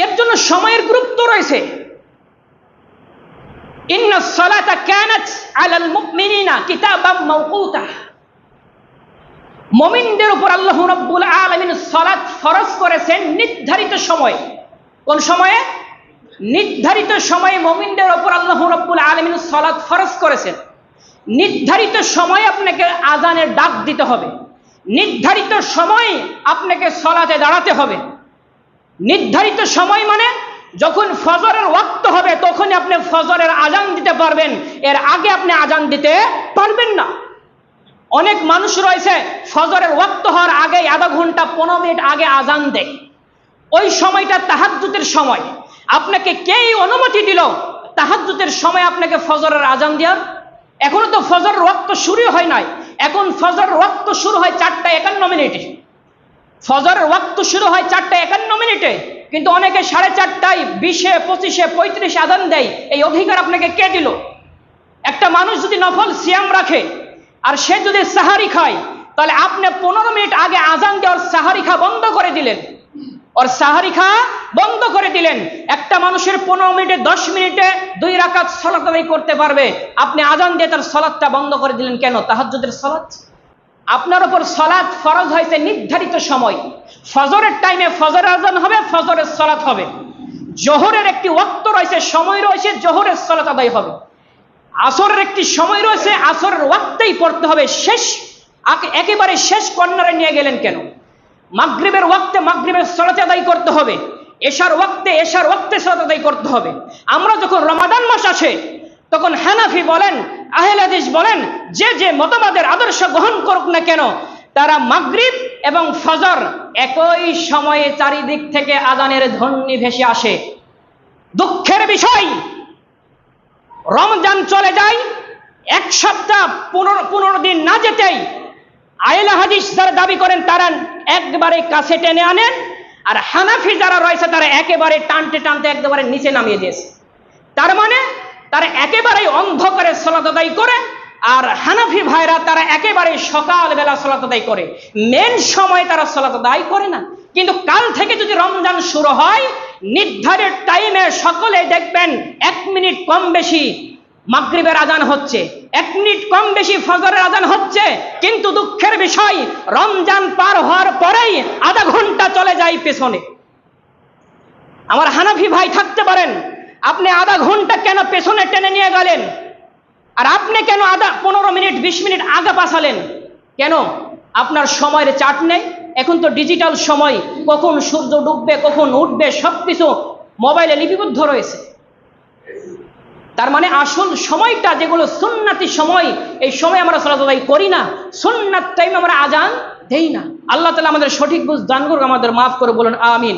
এর জন্য সময়ের গুরুত্ব রয়েছে। ইন্নাস সালাতা কানাত আলাল মুমিনিনা কিতাবাম মাওকুতা, মুমিনদের উপর আল্লাহ রাব্বুল আলামিন সালাত ফরজ করেছেন নির্ধারিত সময়ে। কোন সময়ে? নির্ধারিত সময়ে মুমিনদের উপর আল্লাহ রাব্বুল আলামিন সালাত ফরজ করেছেন। নির্ধারিত সময়ে আপনাকে আজানের ডাক দিতে হবে, নির্ধারিত সময়ে আপনাকে সালাতে দাঁড়াতে হবে। নির্ধারিত সময় মানে যখন ফজরের ওয়াক্ত হবে তখনই আপনি ফজরের আজান দিতে পারবেন, এর আগে আপনি আজান দিতে পারবেন না। অনেক মানুষ রয়েছে ফজরের ওয়াক্ত হওয়ার আগে আধা ঘন্টা 15 মিনিট আগে আজান দেয়। ওই সময়টা তাহাজ্জুদের সময়। আপনাকে কে অনুমতি দিল তাহাজ্জুদের সময় আপনাকে ফজরের আজান দেওয়ার? এখনো তো ফজরের ওয়াক্ত শুরু হয় নাই। এখন ফজরের ওয়াক্ত শুরু হয় 4টা 51 মিনিটে। ফজরের ওয়াক্ত শুরু হয় 4টা 51 মিনিটে, কিন্তু অনেকে 4:30, 20, 25, 35 আজান দেয়। এই অধিকার আপনাকে কে দিল? একটা মানুষ যদি নফল সিয়াম রাখে আর সে যদি সাহারি খায়, তাহলে আপনি 15 মিনিট আগে আজান দিয়ে ওর সাহারি খা বন্ধ করে দিলেন, ওর সাহারি খা বন্ধ করে দিলেন। একটা মানুষের 15 মিনিটে 10 মিনিটে 2 রাকাত সালাত আদায় করতে পারবে, আপনি আজান দিয়ে তার সালাতটা বন্ধ করে দিলেন কেন? তাহাজ্জুদের সালাত। আপনার উপর সালাত ফরজ হয়েছে নির্ধারিত সময়। ফজরের টাইমে ফজরের আজান হবে, ফজরের সালাত হবে। জোহরের একটি ওয়াক্ত রয়েছে, সময় রয়েছে, জোহরের সালাত আদায় হবে। আসরের একটি সময় রয়েছে, আসরের ওয়াক্তেই পড়তে হবে। শেষ একেবারে শেষ কর্নারে নিয়ে গেলেন কেন? মাগরিবের ওয়াক্তে মাগরিবের সালাত আদায় করতে হবে, এশার ওয়াক্তে সালাত আদায় করতে হবে। আমরা যখন রমাদান মাস আসে তখন হানাফি বলেন, আহলে হাদিস বলেন, যে মতবাদের আদর্শ গ্রহণ করুক না কেন, তারা মাগরিব এবং ফজর একই সময়ে চারিদিক থেকে আজানের ধ্বনি ভেসে আসে। দুঃখের বিষয়, রমজান চলে যায়, 1 সপ্তাহ 15 দিন না যেতেই আহলে হাদিস যারা দাবি করেন তারা একবারে কাছে টেনে আনেন, আর হানাফি যারা রয়েছে তারা একেবারে টানতে টানতে একেবারে নিচে নামিয়ে দিয়েছে। তার মানে তারা একেবারে অন্ধকারে সালাত আদায় করে, আর হানাফি ভাইরা তারা একেবারে সকালবেলা সালাত আদায় করে, মেন সময় তারা সালাত আদায় করে না। কিন্তু কাল থেকে যদি রমজান শুরু হয়, নির্ধারিত টাইমে সকলে দেখবেন 1 মিনিট কম বেশি মাগরিবের আজান হচ্ছে, 1 মিনিট কম বেশি ফজরের আজান হচ্ছে। কিন্তু দুঃখের বিষয়, রমজান পার হওয়ার পরেই আধা ঘন্টা চলে যায় পেছনে। আমার হানাফি ভাই থাকতে পারেন, আপনি আধা ঘন্টা কেন পেছনে টেনে নিয়ে গেলেন? আর আপনি কেন 15 মিনিট 20 মিনিট আগে পাঠালেন কেন? আপনার সময়ের চার্ট নেই? এখন তো ডিজিটাল সময়, কখন সূর্য ডুববে কখন উঠবে সবকিছু মোবাইলে লিপিবদ্ধ রয়েছে। তার মানে আসল সময়টা যেগুলো সুন্নাতি সময়, এই সময় আমরা সালাত আদায় করি না, সুন্নাত টাইমে আমরা আজান দেই না। আল্লাহ তাআলা আমাদের সঠিক বুঝ দান করুক, আমাদের মাফ করে বলুন আমিন।